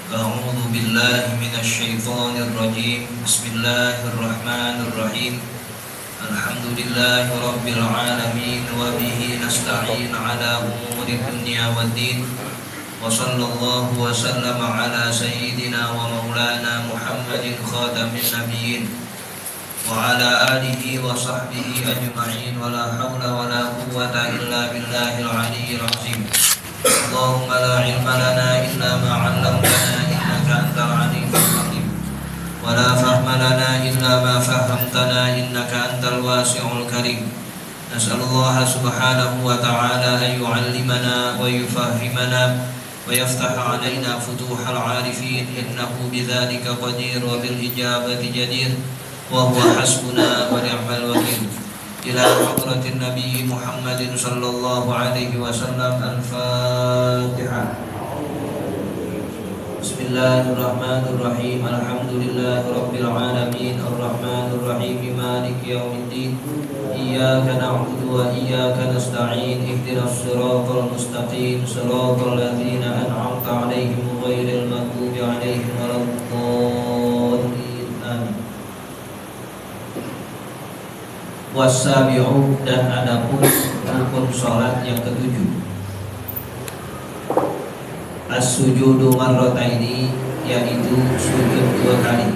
أعوذ بالله من الشيطان الرجيم. بسم الله الرحمن الرحيم. الحمد لله رب العالمين وبه نستعين على أمور الدنيا والدين وصلى الله وسلم على سيدنا ومولانا محمد خاتم النبيين وعلى آله وصحبه أجمعين ولا حول ولا قوة إلا بالله العلي العظيم. اللهم لا علم لنا إلا ما علمتنا إنك أنت العليم الحكيم ولا فهم لنا إلا ما فهمتنا إنك أنت الواسع الكريم. نسأل الله سبحانه وتعالى أن يعلمنا ويفهمنا ويفتح علينا فتوح العارفين إنه بذلك قدير وبالإجابة جدير وهو حسبنا ونعم الوكيل. إلى حضرة النبي محمد صلى الله عليه وسلم. الفاتحة. بسم الله الرحمن الرحيم. الحمد لله رب العالمين الرحمن الرحيم مالك يوم الدين. إياك نعبد وإياك نستعين. اهدنا الصراط المستقيم صراط الذين أنعمت عليهم غير المغضوب عليهم ولا الضالين. آمين. Wasabi'u, dan adapun rukun salat yang ketujuh, as-sujudu marrataini, yaitu sujud 2 kali,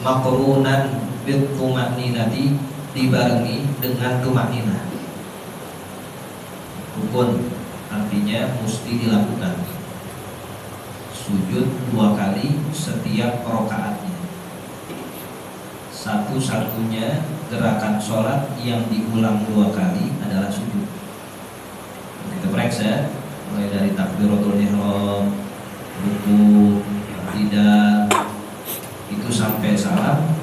maqrunan bit tumaninati, dibarengi dengan tumanina. Rukun artinya mesti dilakukan sujud 2 kali setiap rakaatnya. Satu-satunya gerakan sholat yang diulang 2 kali adalah sujud. Kita periksa mulai dari takbiratul ihram, ruku, tidak, itu sampai salam,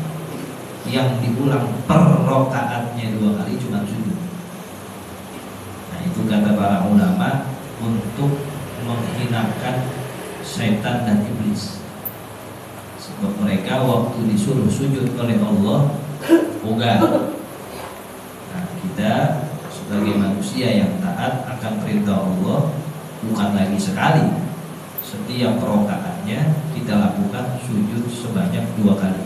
yang diulang per rakaatnya 2 kali cuma sujud. Nah, itu kata para ulama untuk menghinakan setan dan iblis. Sebab mereka waktu disuruh sujud oleh Allah ogah. Nah, kita sebagai manusia yang taat akan perintah Allah bukan lagi sekali, setiap rakaatnya kita lakukan sujud sebanyak 2 kali.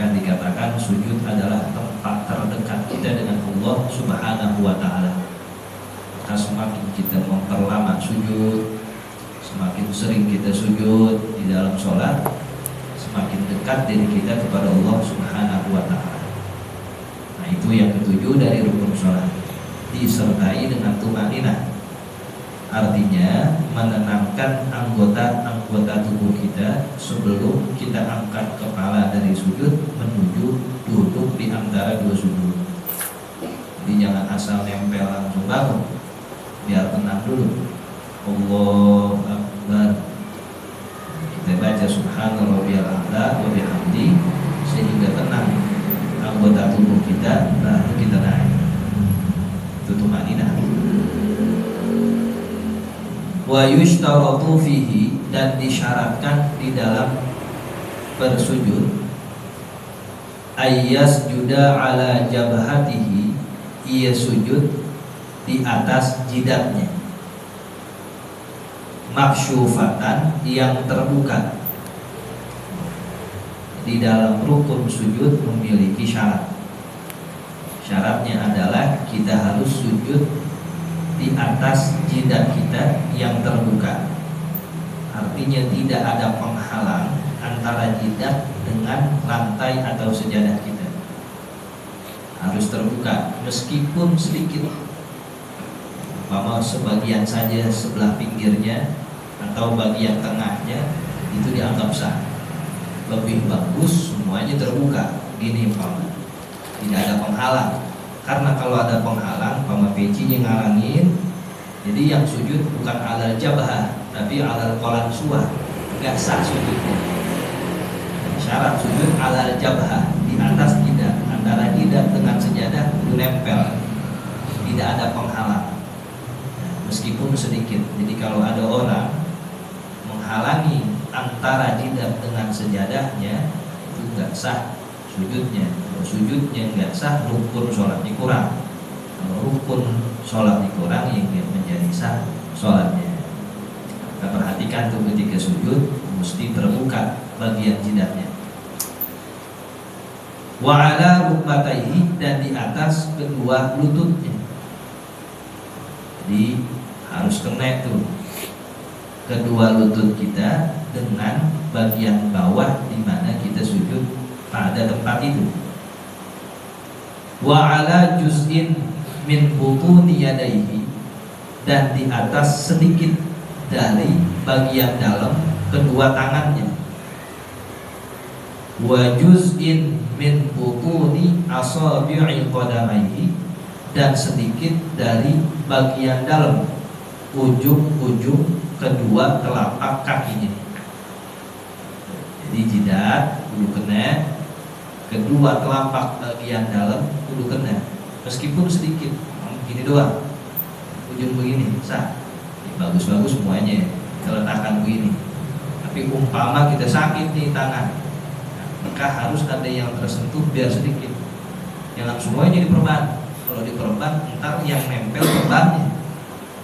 Kan dikatakan sujud adalah tempat terdekat kita dengan Allah Subhanahu wa ta'ala. Maka semakin kita memperlama sujud, semakin sering kita sujud di dalam sholat, semakin dekat diri kita kepada Allah Subhanahu wa ta'ala. Nah, itu yang ketujuh dari rukun sholat, disertai dengan tumaninah. Artinya menenangkan anggota-anggota tubuh kita sebelum kita angkat kepala dari sujud menuju duduk di antara 2 sujud. Jadi jangan asal nempel langsung bangun, biar tenang dulu. Allahu Akbar, kita baca subhanarabbiyal a'la wa bihamdi sehingga tenang anggota tubuh kita, lalu kita naik. Itu tumaninah. Wa yushtaratu fihi, dan disyaratkan di dalam bersujud, ayyas juda ala jabhatihi, ia sujud di atas jidatnya, maksyufatan, yang terbuka. Di dalam rukun sujud memiliki syarat. Syaratnya adalah kita harus sujud di atas jidat kita yang terbuka. Artinya tidak ada penghalang antara jidat dengan lantai atau sejadah kita. Harus terbuka meskipun sedikit, umpama sebagian saja sebelah pinggirnya atau bagian tengahnya, itu dianggap sah. Lebih bagus semuanya terbuka gini umpama, tidak ada penghalang. Karena kalau ada penghalang, umpama pecinya ngalangin, jadi yang sujud bukan alal jabah tapi alal qalansuah, enggak sah sujudnya. Syarat sujud alal jabah, di atas jidat, antara jidat dengan sejadah itu nempel, tidak ada penghalang meskipun sedikit. Jadi kalau ada orang menghalangi antara jidat dengan sejadahnya, itu enggak sah sujudnya. Kalau sujudnya enggak sah, rukun sholatnya kurang. Kalau rukun sholatnya kurang, yang menjadi sah sholatnya. perhatikan tuh ketika sujud mesti terbuka bagian jidatnya. Wa ala rukbatayhi, dan di atas kedua lututnya. Jadi harus kena tuh kedua lutut kita dengan bagian bawah di mana kita sujud pada tempat itu. Wa ala juz'in min butuni yadayhi, dan di atas sedikit dari bagian dalam kedua tangannya. Wa juz'in min butuni asabi'i qadamaihi, dan sedikit dari bagian dalam ujung-ujung kedua telapak kakinya. Jadi jidat kudu kena, kedua telapak bagian dalam kudu kena, meskipun sedikit, begini doang, ujung begini, sah. Bagus-bagus semuanya kita letakkan begini. Tapi umpama kita sakit nih tangan, maka harus ada yang tersentuh biar sedikit. Jangan semuanya diperban. Kalau diperban, ntar yang nempel perbannya,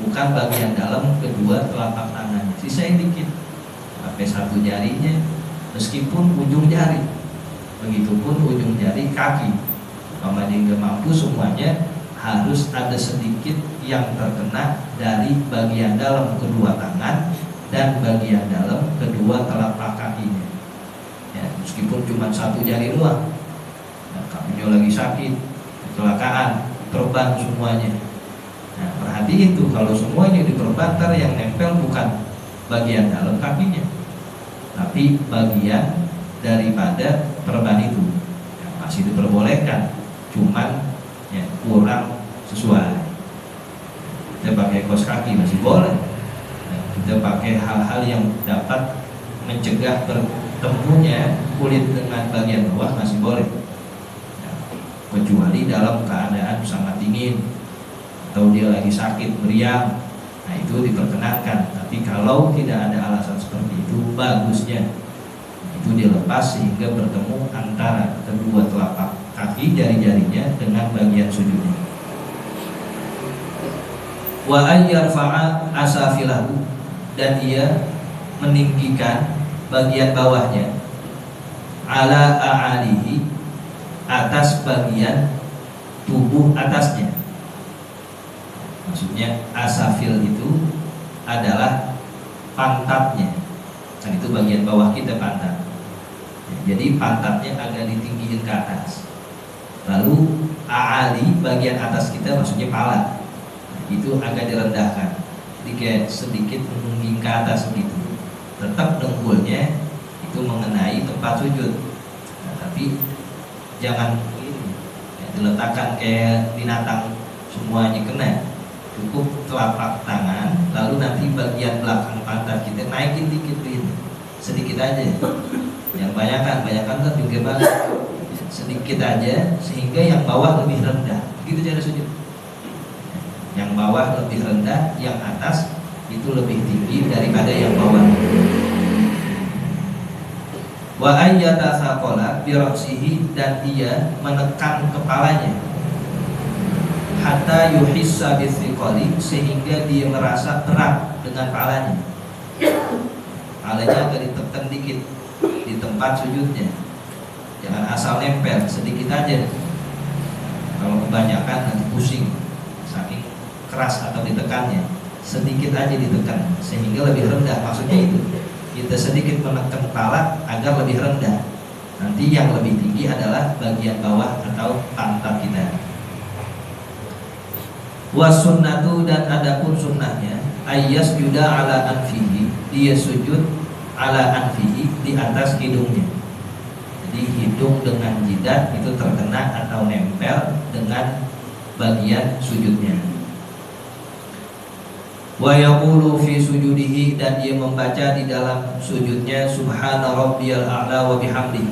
bukan bagian dalam kedua telapak tangan. Sisain dikit, sampai satu jarinya, meskipun ujung jari. Begitupun ujung jari kaki. Umpama dia nggak mampu semuanya, harus ada sedikit yang terkena dari bagian dalam kedua tangan dan bagian dalam kedua telapak kakinya. Ya, meskipun cuma satu jari doang, nah, kakinya lagi sakit, kecelakaan, perban semuanya. Nah, perhatiin tuh kalau semuanya diperban, ntar yang nempel bukan bagian dalam kakinya, tapi bagian daripada perban itu. Ya, masih diperbolehkan, cuman ya, kurang sesuai. Kita pakai kaos kaki masih boleh. Nah, kita pakai hal-hal yang dapat mencegah bertemunya kulit dengan bagian bawah masih boleh. Nah, kecuali dalam keadaan sangat dingin atau dia lagi sakit meriang, nah itu diperkenankan. Tapi kalau tidak ada alasan seperti itu, bagusnya itu dilepas sehingga bertemu antara kedua telapak kaki jari-jarinya dengan bagian sujudnya. Wa ayyarfa'a asafilahu, dan ia meninggikan bagian bawahnya, ala a'alihi, atas bagian tubuh atasnya. Maksudnya asafil itu adalah pantatnya, dan itu bagian bawah kita pantat. Jadi pantatnya agak ditinggiin ke atas. Lalu a'ali, bagian atas kita maksudnya pala, itu agak direndahkan, jadi kayak sedikit menungging ke atas begitu. Tetap dengkulnya itu mengenai tempat sujud, nah, tapi jangan ini ya, diletakkan kayak binatang semuanya kena. Cukup telapak tangan, lalu nanti bagian belakang pantat kita naikin dikit ini, sedikit aja. Yang banyakkan kan juga banget, sedikit aja sehingga yang bawah lebih rendah. Begitu cara sujud. Yang bawah lebih rendah, yang atas itu lebih tinggi daripada yang bawah. Wa ayyatathaqala bi ra'sihi, dan dia menekan kepalanya, hatta yuhissa bithiqali, sehingga dia merasa berat dengan kepalanya. Kepalanya agak ditekan dikit di tempat sujudnya. Jangan asal nempel, sedikit aja. Kalau kebanyakan nanti pusing, saking keras atau ditekannya. Sedikit aja ditekan sehingga lebih rendah. Maksudnya itu, kita sedikit menekan kepala agar lebih rendah. Nanti yang lebih tinggi adalah bagian bawah atau pantat kita. Wasunnatu, dan adapun sunnahnya, ayyas juda ala anfihi, dia sujud ala anfihi, di atas hidungnya. Jadi hidung dengan jidat itu terkena atau nempel dengan bagian sujudnya. Wa yaqulu fi sujudihi, dan dia membaca di dalam sujudnya, subhana rabbiyal a'la wa bihamdihi,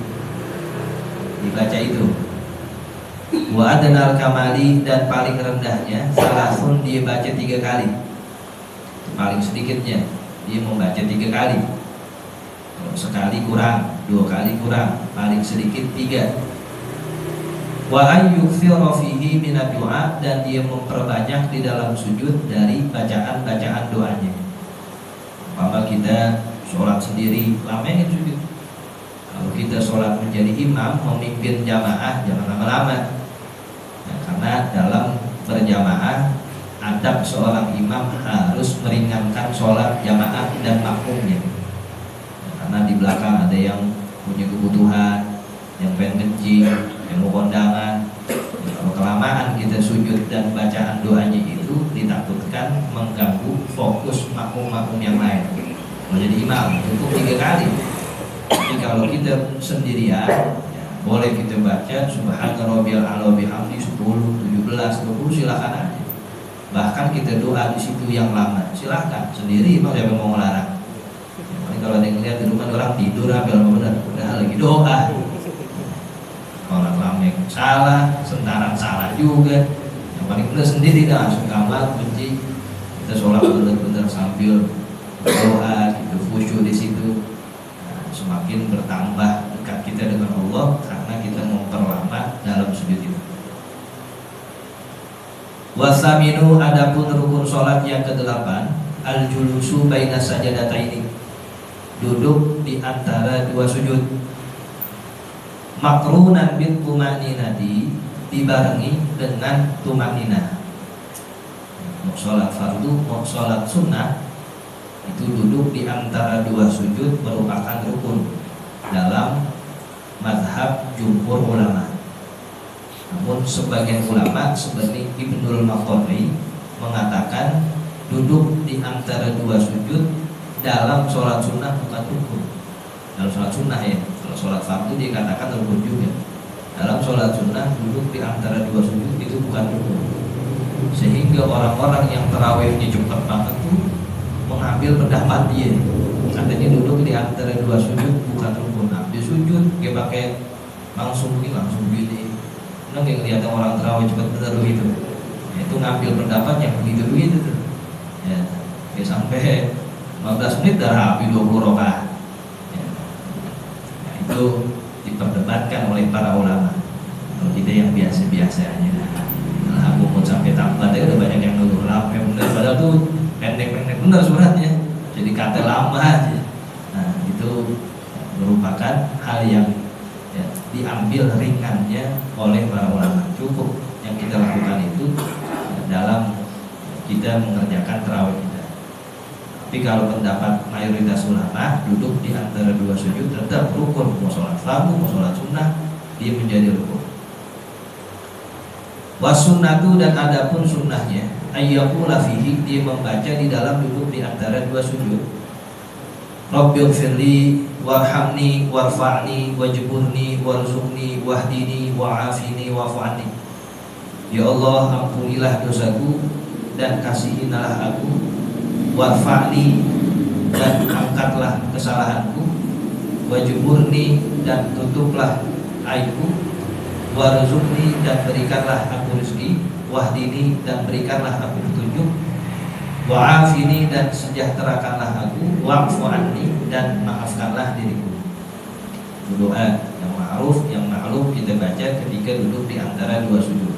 dibaca itu. Wa adnal kamali, dan paling rendahnya salasun, dia baca 3 kali. Paling sedikitnya dia membaca 3 kali. Kalau sekali kurang, 2 kali kurang, paling sedikit 3. Wa ayyukthira fihi minad du'a, dan dia memperbanyak di dalam sujud dari bacaan-bacaan doanya. Umpama kita sholat sendiri, lamain sujud. Kalau kita sholat menjadi imam, memimpin jamaah, jangan lama-lama. Nah, karena dalam berjamaah, adab seorang imam harus meringankan sholat jamaah dan makmumnya. Nah, karena di belakang ada yang punya kebutuhan, yang pengen kencing, yang mau kondangan. Ya, kalau kelamaan kita sujud dan bacaan doanya itu ditakutkan mengganggu fokus makmum-makmum yang lain. Kalau jadi imam cukup 3 kali. Tapi kalau kita sendirian, ya, boleh kita baca Subhana rabbiyal a'la bihamdi 10, 17, 20 silakan aja. Bahkan kita doa di situ yang lama, silakan sendiri, emang siapa mau melarang. Ya, kalau ada yang lihat di rumah orang tidur, apa benar, udah lagi doa. Orang lama salah, sentaran salah juga. Yang paling benar sendiri dah, langsung kamar kunci. Kita sholat benar-benar sambil doa, gitu, khusyuk di situ. Semakin bertambah dekat kita dengan Allah karena kita memperlama dalam sujud itu. Wasaminu, adapun rukun sholat yang ke-8, al-julusu baina sajadataini, duduk di antara 2 sujud. Makrunan bil tumaninati, dibarengi dengan tumaninah. Mau sholat fardu, mau sholat sunnah, itu duduk di antara 2 sujud merupakan rukun dalam mazhab jumhur ulama. Namun sebagian ulama seperti Ibnul Maqdari mengatakan duduk di antara 2 sujud dalam sholat sunnah bukan rukun. Dalam sholat sunnah ya, kalau sholat fardu dikatakan rukun juga. Dalam sholat sunnah duduk di antara 2 sujud itu bukan rukun. Sehingga orang-orang yang tarawihnya cepat banget tuh mengambil pendapat dia, katanya duduk di antara 2 sujud bukan rukun. Nah, di sujud dia pakai langsung gini. Nah, kayak kelihatan orang terawih cepat benar begitu. Ya, itu ngambil pendapat yang begitu tuh. Ya, sampai 15 menit dah habis 20 rakaat. Ya. Nah, itu diperdebatkan oleh para ulama. Kalau kita yang biasa-biasa aja. Nah, aku pun sampai tambat ya udah banyak yang nuduh lama benar, padahal tuh pendek-pendek benar suratnya, jadi kata lama aja. Nah, itu merupakan hal yang ya, diambil ringannya oleh para ulama. Cukup yang kita lakukan itu ya, dalam kita mengerjakan tarawih kita. Tapi kalau pendapat mayoritas ulama, duduk di antara 2 sujud tetap rukun. Mau sholat fardu, mau sholat sunnah, dia menjadi rukun. Wasunnatu, dan adapun sunnahnya, ayyaqula fihi, dia membaca di dalam duduk di antara 2 sujud, Rabbighfirli warhamni warfa'ni wajburni warzuqni wahdini wa'afini wa'fu'anni. Ya Allah, ampunilah dosaku dan kasihilah aku, warfa'ni, dan angkatlah kesalahanku, wajburni, dan tutuplah aibku, warzuqni, dan berikanlah aku rezeki, wahdini, dan berikanlah aku petunjuk, wa'afini, dan sejahterakanlah aku, wa'fu anni, dan maafkanlah diriku. Doa yang ma'ruf, yang ma'lum kita baca ketika duduk di antara 2 sujud.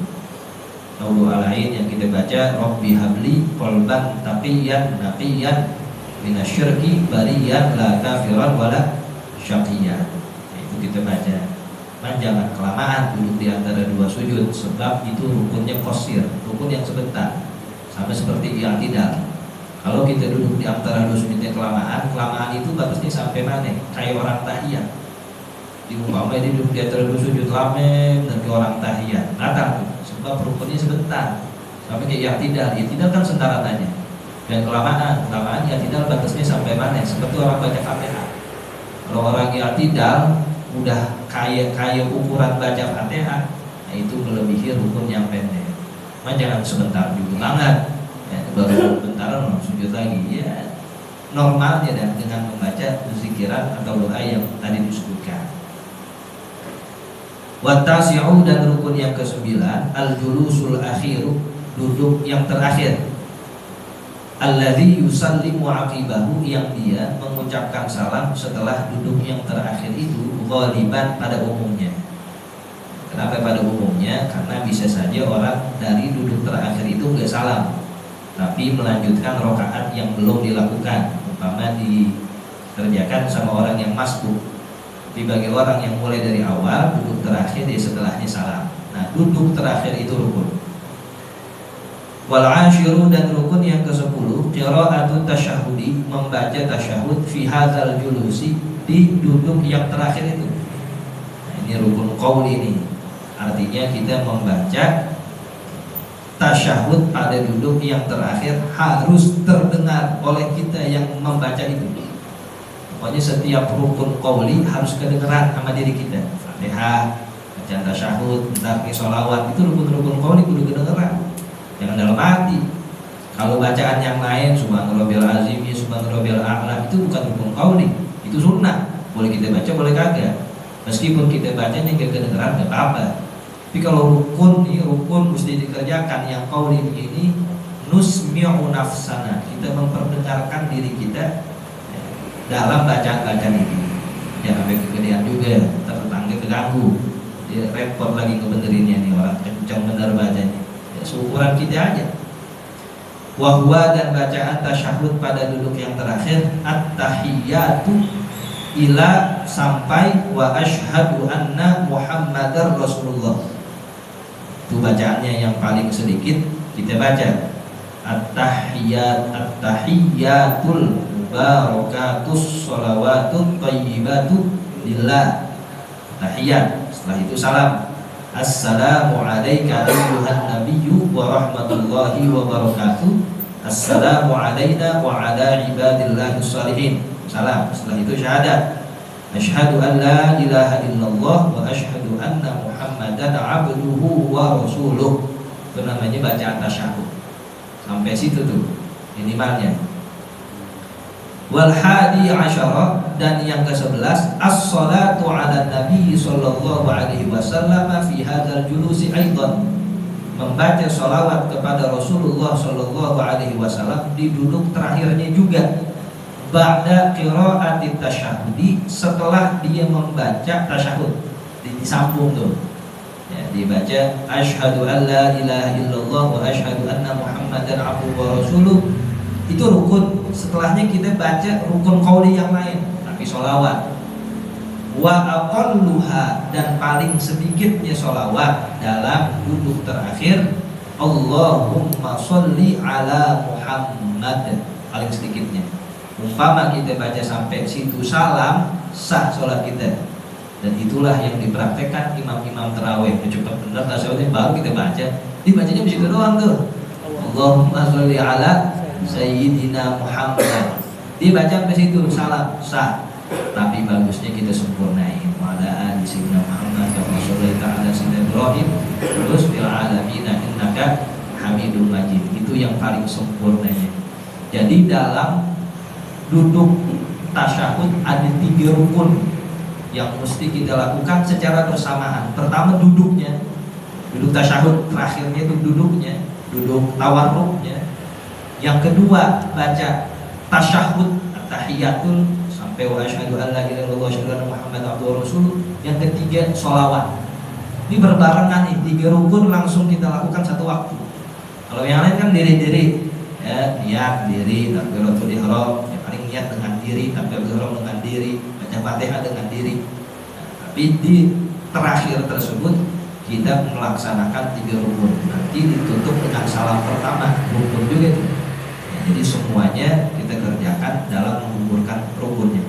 Atau doa lain yang kita baca, Rabbi habli qalban taqiyan naqiyan minasyirki bariyan la kafiran wala syaqiyan. Itu kita baca. Nah, jangan kelamaan duduk di antara 2 sujud, sebab itu rukunnya qasir, rukun yang sebentar, sama seperti i'tidal. Kalau kita duduk di antara 2 sujudnya kelamaan itu batasnya sampai mana? Kayak orang tahiyat. Di umpama dia duduk di antara 2 sujud lama dan ke orang tahiyat, datang, sebab rukunnya sebentar, sampai kayak i'tidal. I'tidal kan sentaran aja. Dan kelamaan i'tidal batasnya sampai mana? Seperti orang baca Fatihah. Kalau orang i'tidal udah kayak ukuran baca Fatihah, nah itu melebihi rukun yang pendek. Nah, jangan sebentar juga banget, ya, baru sebentar sujud lagi. Ya, normalnya dan dengan membaca zikiran atau doa yang tadi disebutkan. Wattasi'u, dan rukun yang ke-9, al-julusul akhiru, duduk yang terakhir. Alladzi yusallimu aqibahu, yang dia mengucapkan salam setelah duduk yang terakhir itu, ghaliban, pada umumnya. Kenapa pada umumnya? Karena bisa saja orang dari duduk terakhir itu enggak salam, tapi melanjutkan rakaat yang belum dilakukan. umpama dikerjakan sama orang yang masbuk, dibagi orang yang mulai dari awal, duduk terakhir, dia setelahnya salam. Nah, duduk terakhir itu rukun. Wal ashiru, dan rukun yang ke-10, qira'atu tasyahudi, membaca tasyahud fi hadzal julusi, di duduk yang terakhir itu. Nah, ini rukun qauli ini. Artinya kita membaca tasyahud pada duduk yang terakhir harus terdengar oleh kita yang membaca itu. Pokoknya setiap rukun qauli harus kedengeran sama diri kita. Fatihah, bacaan tasyahud, entah sholawat, itu rukun-rukun qauli kudu kedengeran. Jangan dalam hati. Kalau bacaan yang lain, subhanarabbil azim, subhanarabbil a'la, itu bukan rukun qauli, itu sunnah. Boleh kita baca, boleh kagak. Meskipun kita bacanya nggak kedengeran, nggak apa-apa. Tapi kalau rukun mesti dikerjakan. Yang qauli ini nusmi'u nafsana, kita memperdengarkan diri kita dalam bacaan-bacaan ini. Jangan sampai kegedean juga, tetangga keganggu, dia repot lagi ngebenerinnya nih, orang kencang bener bacanya. Ya, seukuran kita aja. Wahwa, dan bacaan tasyahud pada duduk yang terakhir, at-tahiyyatu ila, sampai wa asyhadu anna Muhammadar Rasulullah. Itu bacaannya yang paling sedikit kita baca. At-tahiyyatul barakatus sholawatut thayyibatu lillah. Tahiyat, setelah itu salam. Assalamu alayka ayyuhan nabiyyu wa rahmatullahi wa barakatuh. Assalamu alayna wa ala ibadillahis shalihin. Salam. Setelah itu syahadat. Asyhadu an la ilaha illallah wa asyhadu anna Muhammadan abduhu wa rasuluh. Itu namanya bacaan tasyahud. Sampai situ tuh minimalnya. Wal hadi asyara, dan yang ke-11, as-salatu ala nabi sallallahu alaihi wasallam fi hadzal julusi aidan, membaca sholawat kepada Rasulullah sallallahu alaihi wasallam di duduk terakhirnya juga. Ba'da qira'ati tasyahudi, setelah dia membaca tasyahud, disambung tuh ya, dibaca asyhadu an la ilaha illallah wa asyhadu anna Muhammadan abduhu wa rasuluh. Itu rukun. Setelahnya kita baca rukun qauli yang lain, tapi sholawat. Wa aqalluha, dan paling sedikitnya sholawat dalam duduk terakhir, Allahumma sholli ala Muhammad, paling sedikitnya. Umpama kita baca sampai situ salam, sah sholat kita. Dan itulah yang dipraktekkan imam-imam tarawih. Cepat benar tasyahudnya baru kita baca. Dibacanya begitu doang tuh. Allahumma sholli ala Sayyidina Muhammad. Dibaca sampai situ salam, sah. Tapi bagusnya kita sempurnain. Wa ala ali Sayyidina Muhammad kama shallaita ala Sayyidina Ibrahim terus fil alamin innaka Hamidum Majid. Itu yang paling sempurnanya. Jadi dalam duduk tasyahud ada 3 rukun yang mesti kita lakukan secara bersamaan. Pertama duduknya, duduk tasyahud terakhirnya itu duduknya, duduk tawarruknya. Yang kedua baca tasyahud at-tahiyyatul sampai wa asyhadu an la ilaha illallah wa asyhadu anna Muhammadan abduhu wa rasuluh. Yang ketiga sholawat. Ini berbarengan nih, 3 rukun langsung kita lakukan satu waktu. Kalau yang lain kan diri-diri ya, niat diri, takbiratul ihram, paling niat dengan diri, takbiratul ihram dengan diri, baca Fatihah dengan diri. Nah, tapi di terakhir tersebut kita melaksanakan 3 rukun. Nanti ditutup dengan salam pertama, rukun juga itu. Ya, jadi semuanya kita kerjakan dalam mengumpulkan rukunnya.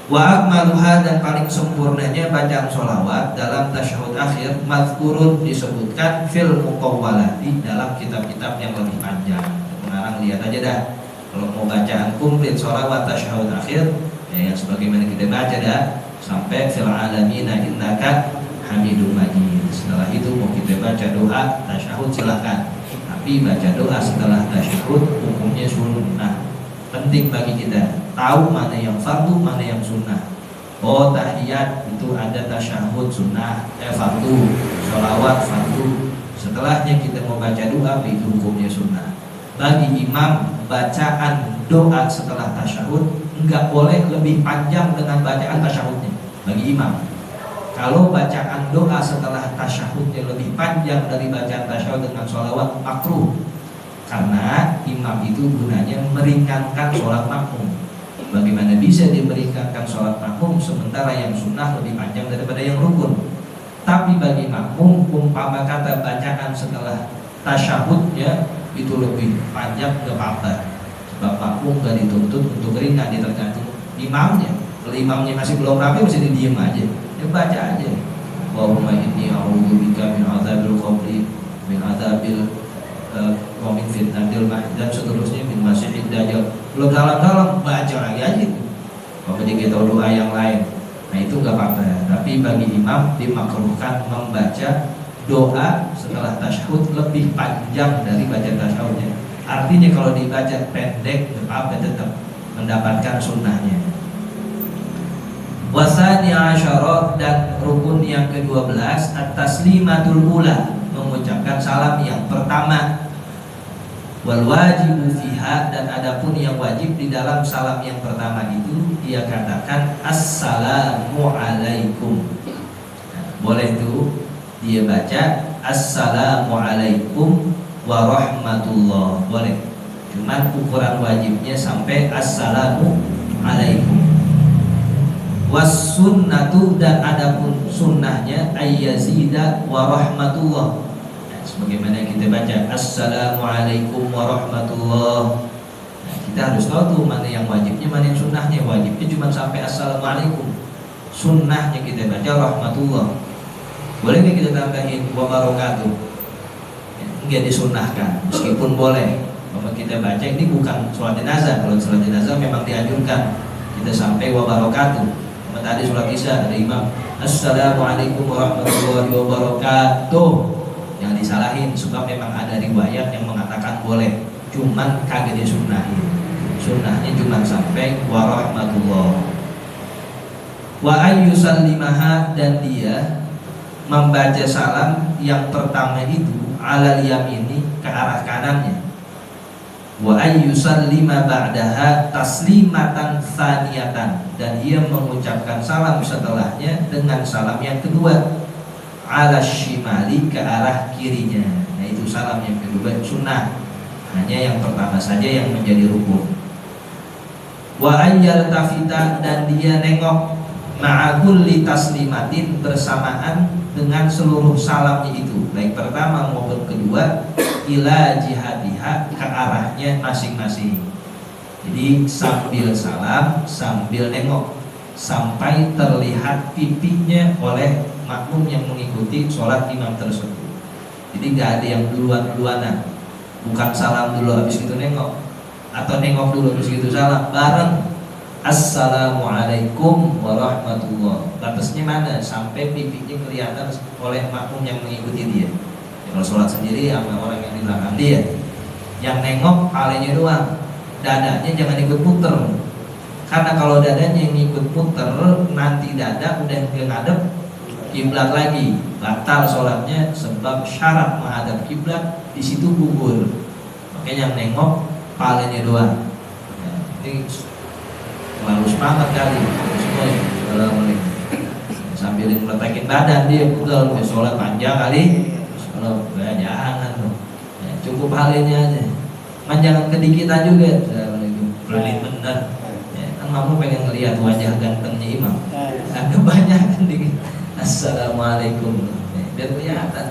Wa akmaluha, dan paling sempurnanya bacaan sholawat dalam tasyahud akhir, mazkurun, disebutkan fil muqawwalati, dalam kitab-kitab yang lebih panjang. Pengarang lihat aja dah. Kalau mau bacaan komplit sholawat tasyahud akhir, ya, yang sebagaimana kita baca dah sampai fil alamina innaka Hamidum Majid. Setelah itu mau kita baca doa tasyahud silahkan. Tapi baca doa setelah tasyahud hukumnya sunnah. Penting bagi kita tahu mana yang fardu, mana yang sunnah. Oh, tahiyat itu ada tasyahud sunnah, fardu, sholawat fardu. Setelahnya kita mau baca doa, itu hukumnya sunnah. Bagi imam, bacaan doa setelah tasyahud enggak boleh lebih panjang dengan bacaan tasyahudnya. Bagi imam, kalau bacaan doa setelah tasyahudnya lebih panjang dari bacaan tasyahud dengan sholawat, makruh. Karena imam itu gunanya meringankan sholat makmum. Bagaimana bisa dia meringankan sholat makmum sementara yang sunnah lebih panjang daripada yang rukun? Tapi bagi makmum, umpama kata bacaan setelah tasyahudnya itu lebih panjang, gak apa-apa. Sebab makmum gak dituntut untuk ringan, dia tergantung imamnya. Kalau imamnya masih belum rapi, mesti diem aja, dia baca aja. Allahumma inni a'udzubika min adzabil qabri, min adzabil wa min fitnatil mahdi, dan seterusnya, min masyihid dajjal. Belum dalam-dalam baca lagi aja. Kemudian kita tahu doa yang lain. Nah itu gak apa-apa. Tapi bagi imam dimakruhkan membaca doa setelah tasyahud lebih panjang dari baca tasyahudnya. Artinya kalau dibaca pendek gak apa-apa, tetap mendapatkan sunnahnya. Wasani asyara, dan rukun yang ke-12 at-taslimatul ula, mengucapkan salam yang pertama. Wal wajibu fiha, dan adapun yang wajib di dalam salam yang pertama itu dia katakan assalamu alaikum. Nah, boleh tuh dia baca assalamu alaikum warahmatullah, boleh. Cuman ukuran wajibnya sampai assalamu alaikum. Was sunnatu, dan adapun sunnahnya ayyazida warahmatullah. Nah, sebagaimana kita baca assalamualaikum warahmatullah. Nah, kita harus tahu tuh mana yang wajibnya, mana yang sunnahnya. Wajibnya cuma sampai assalamualaikum. Sunnahnya kita baca rahmatullah. Boleh nggak kita tambahin wabarakatuh? Enggak disunnahkan, meskipun boleh. Kalau kita baca ini bukan sholat jenazah. Kalau sholat jenazah memang dianjurkan kita sampai wabarakatuh. Tadi sholat isya ada imam assalamualaikum warahmatullahi wabarakatuh, yang disalahin sebab memang ada riwayat yang mengatakan boleh, cuman kagak disunnahin. Sunnahnya cuma sampai warahmatullah. Wa ayyusallimaha, dan dia membaca salam yang pertama itu alal yamini, ke arah kanannya. Wa ayyusallima ba'daha taslimatan tsaniyatan, dan ia mengucapkan salam setelahnya dengan salam yang kedua ala shimali, ke arah kirinya. Nah itu salam yang kedua sunnah, hanya yang pertama saja yang menjadi rukun. Wa ayyal tafita, dan dia nengok ma'akul li taslimatin, bersamaan dengan seluruh salamnya itu, baik pertama maupun kedua, ila jihadiha, ke arahnya masing-masing. Jadi sambil salam sambil nengok sampai terlihat pipinya oleh makmum yang mengikuti sholat imam tersebut. Jadi nggak ada yang duluan-duluanan, bukan salam dulu habis itu nengok, atau nengok dulu habis itu salam, bareng assalamualaikum warahmatullah. Batasnya mana? Sampai pipinya kelihatan oleh makmum yang mengikuti dia. Kalau sholat sendiri sama orang yang di belakang dia, yang nengok palanya doang, dadanya jangan ikut puter. Karena kalau dadanya yang ikut puter, nanti dada udah ngadep kiblat lagi, batal sholatnya, sebab syarat menghadap kiblat di situ gugur. Makanya yang nengok palanya doang. Ya, ini terlalu semangat kali semuanya. Sambil meletakin badan dia pegel, sholat panjang kali. Kalau jangan tuh, ya, cukup halnya aja. Jangan kedikitan juga. Assalamualaikum, pelit bener. Ya, kan kamu pengen ngelihat wajah gantengnya imam. Agak banyak kan dikit. Assalamualaikum, ya, biar kelihatan.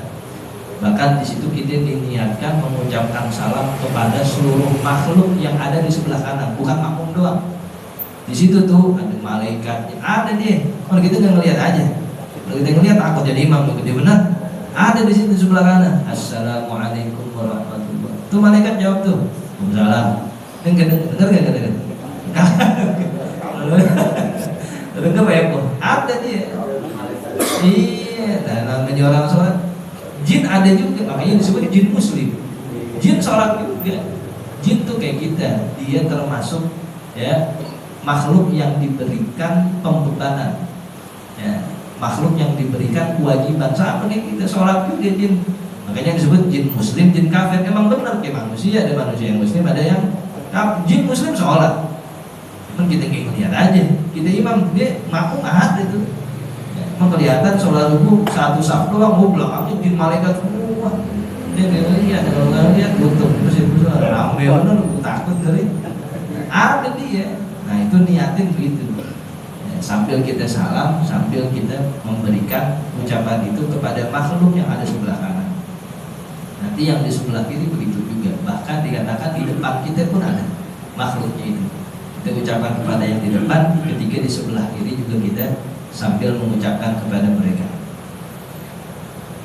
Bahkan di situ kita diniatkan mengucapkan salam kepada seluruh makhluk yang ada di sebelah kanan, bukan makmum doang. Di situ tuh ada malaikat, ada dia. Kalau kita nggak ngelihat aja, kalau kita ngelihat takut jadi imam, dia benar. Ada di situ sebelah kanan. Assalamualaikum warahmatullahi. Tuh malaikat jawab tuh. Waalaikumsalam. Dengar gak? Dengar repot. Ada dia. Iya. Dalam menyorang sholat. Jin ada juga. Makanya disebut jin muslim. Jin sholat juga. Jin tuh kayak kita. Dia termasuk ya makhluk yang diberikan pembebanan. Ya. Makhluk yang diberikan kewajiban, sama nih kita sholat juga jin. Makanya disebut jin muslim, jin kafir. Emang benar kayak manusia, ada manusia yang muslim, ada yang jin muslim sholat. Cuman kita kayak lihat aja, kita imam dia makmum ada itu. Emang kelihatan sholat subuh satu saf doang, belakangnya jin malaikat semua. Dia kayak lihat, kalau nggak lihat tutup terus itu rame bener, takut kali. Ada dia. Nah itu niatin begitu. Ya, sambil kita salam, sambil kita memberikan ucapan itu kepada makhluk yang ada sebelah kanan. Nanti yang di sebelah kiri begitu juga. Bahkan dikatakan di depan kita pun ada makhluknya itu. Kita ucapkan kepada yang di depan, ketika di sebelah kiri juga kita sambil mengucapkan kepada mereka.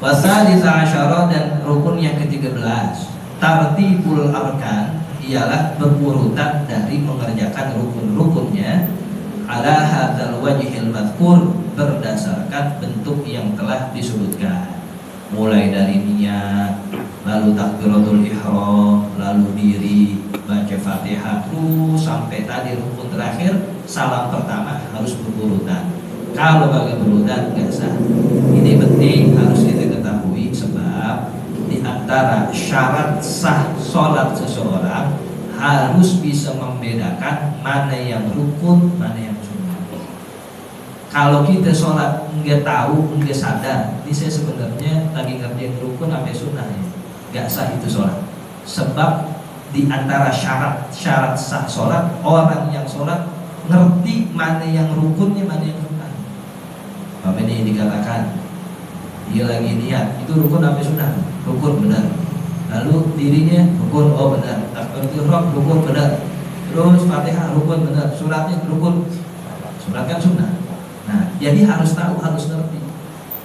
Wasadisa asyara, dan rukun yang ke-13, tartibul arkan, ialah berurutan dari mengerjakan rukun-rukunnya ala hadzal wajhil madhkur, berdasarkan bentuk yang telah disebutkan. Mulai dari niat, lalu takbiratul ihram, lalu diri, baca Fatihah, terus sampai tadi rukun terakhir, salam pertama harus berurutan. Kalau bagi berurutan nggak sah. Ini penting harus kita ketahui, sebab di antara syarat sah sholat seseorang harus bisa membedakan mana yang rukun, mana yang sunnah. Kalau kita sholat nggak tahu, nggak sadar, ini saya sebenarnya lagi ngerjain rukun sampai sunnah ya, nggak sah itu sholat. Sebab di antara syarat sah sholat, orang yang sholat ngerti mana yang rukunnya, mana yang sunnah. Apa ini dikatakan dia lagi niat, itu rukun sampai sunnah, rukun benar. Lalu dirinya rukun, oh benar. Takbiratul ihram rukun benar. Terus Fatihah rukun benar. Suratnya rukun. Surat kan sunnah. Nah, jadi harus tahu, harus ngerti.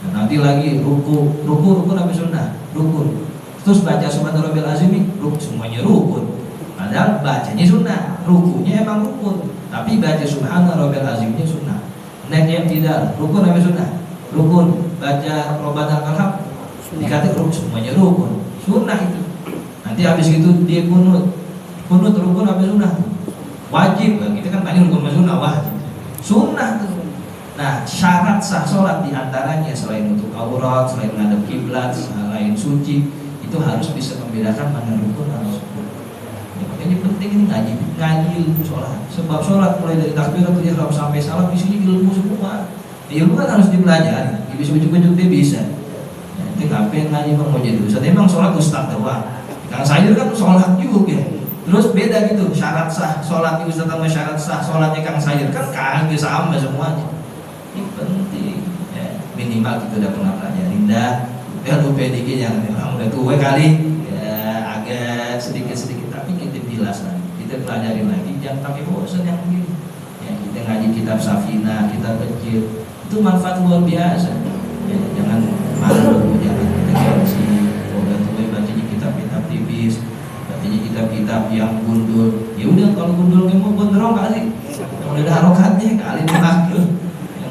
Nah, nanti lagi rukun sampai sunnah, rukun. Terus baca subhanallah azim, rukun, semuanya rukun. Padahal bacanya sunnah, rukunya emang rukun. Tapi baca subhanallah azimnya sunnah. Naik yang tidak rukun sampai sunnah, rukun. Baca Rabbana lakal dikata rukun, semuanya rukun. Sunnah itu. Nanti habis itu dia kunut rukun apa sunnah? Wajib. Kita kan tanya rukun apa sunnah, wajib. Sunnah tuh. Nah, syarat sah sholat diantaranya selain untuk aurat, selain menghadap kiblat, selain suci, itu harus bisa membedakan mana rukun mana sunnah. Ya, makanya penting ini ngaji ilmu sholat. Sebab sholat mulai dari takbiratul ihram sampai salam di sini ilmu semua. Ilmu kan harus dipelajari. Bisa ujuk-ujuk dia bisa. Nanti ngapain ngaji mau jadi ustaz? Emang sholat ustaz doang. Kang Sayur kan sholat juga. Terus beda gitu syarat sah sholat ustaz sama syarat sah sholatnya Kang Sayur kan kagak sama semuanya. Ini penting. Ya, minimal kita udah pernah pelajari. Dan UPDG yang memang udah tua kali, ya agak sedikit-sedikit, tapi kita jelas lagi. Kita pelajarin lagi. Jangan pakai bosan yang begini. Ya, kita ngaji kitab Safina, kitab kecil. Itu manfaat luar biasa. Ya, jangan malu, jangan kita gengsi. Udah tuh bacanya kitab-kitab tipis, bacanya kitab-kitab yang gundul. Ya udah, kalau gundul mau gondrong kali. Yang udah ada harokatnya kali dipakai.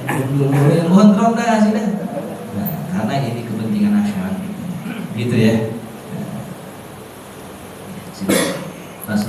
Yang gundul yang gondrong dah sini. Nah, karena ini kepentingan nasional. Gitu ya. Silakan. Mas